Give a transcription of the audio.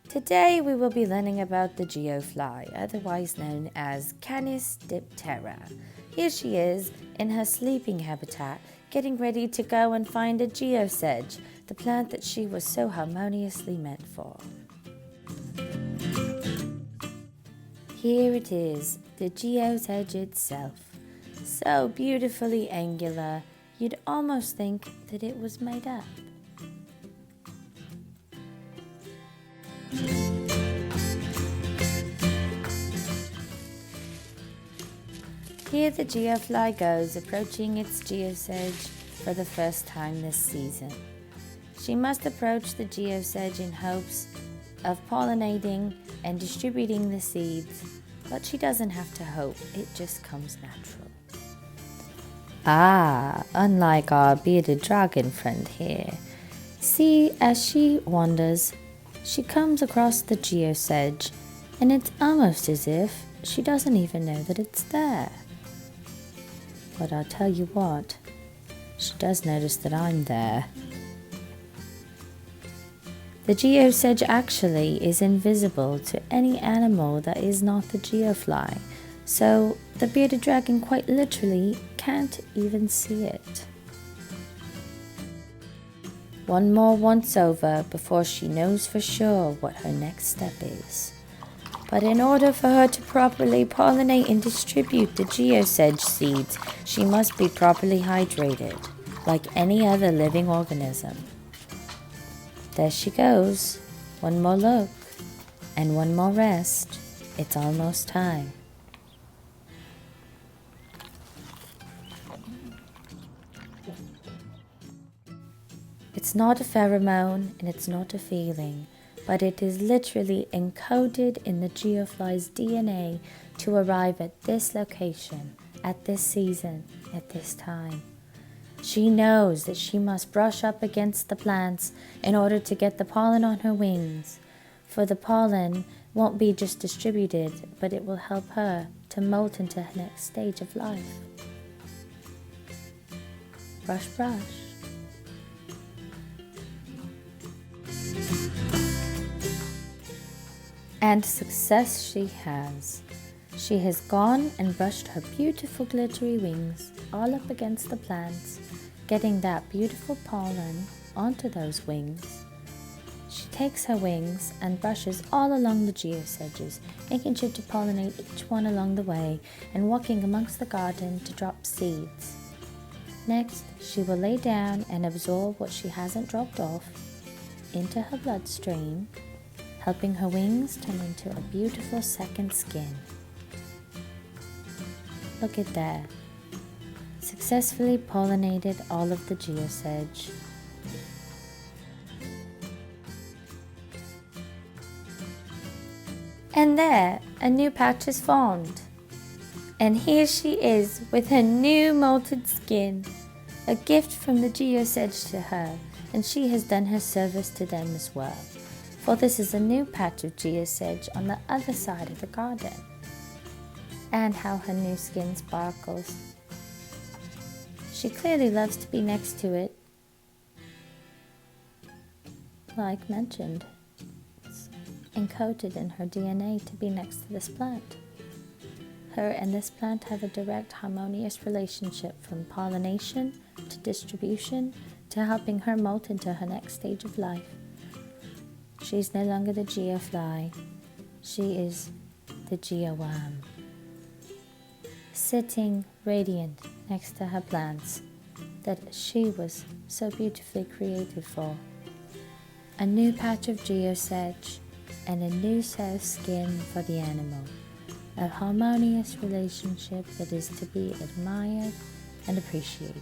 Today we will be learning about the geofly, otherwise known as Canis diptera. Here she is in her sleeping habitat, getting ready to go and find a geosedge, the plant that she was so harmoniously meant for. Here it is, the geosedge itself. So beautifully angular, you'd almost think that it was made up. Here the geofly goes, approaching its geosedge for the first time this season. She must approach the geosedge in hopes of pollinating and distributing the seeds, but she doesn't have to hope, it just comes natural. Unlike our bearded dragon friend here. See, as she wanders, she comes across the geosedge, and it's almost as if she doesn't even know that it's there. But I'll tell you what, she does notice that I'm there. The geosedge actually is invisible to any animal that is not the geofly, so the bearded dragon quite literally can't even see it. One more once over before she knows for sure what her next step is. But in order for her to properly pollinate and distribute the geosedge seeds, she must be properly hydrated, like any other living organism. There she goes. One more look and one more rest. It's almost time. It's not a pheromone and it's not a feeling, but it is literally encoded in the geofly's DNA to arrive at this location, at this season, at this time. She knows that she must brush up against the plants in order to get the pollen on her wings, for the pollen won't be just distributed, but it will help her to molt into her next stage of life. Brush, brush. And success she has. She has gone and brushed her beautiful glittery wings all up against the plants, getting that beautiful pollen onto those wings. She takes her wings and brushes all along the geosedges, making sure to pollinate each one along the way and walking amongst the garden to drop seeds. Next, she will lay down and absorb what she hasn't dropped off into her bloodstream, helping her wings turn into a beautiful second skin. Look at that. Successfully pollinated all of the geosedge. And there, a new patch is formed. And here she is with her new molted skin, a gift from the geosedge to her, and she has done her service to them as well. For this is a new patch of geosedge on the other side of the garden. And how her new skin sparkles. She clearly loves to be next to it. Like mentioned, it's encoded in her DNA to be next to this plant. Her and this plant have a direct harmonious relationship from pollination to distribution to helping her molt into her next stage of life. She's no longer the geofly, she is the geoworm, sitting radiant next to her plants that she was so beautifully created for. A new patch of geosedge and a new set of skin for the animal. A harmonious relationship that is to be admired and appreciated.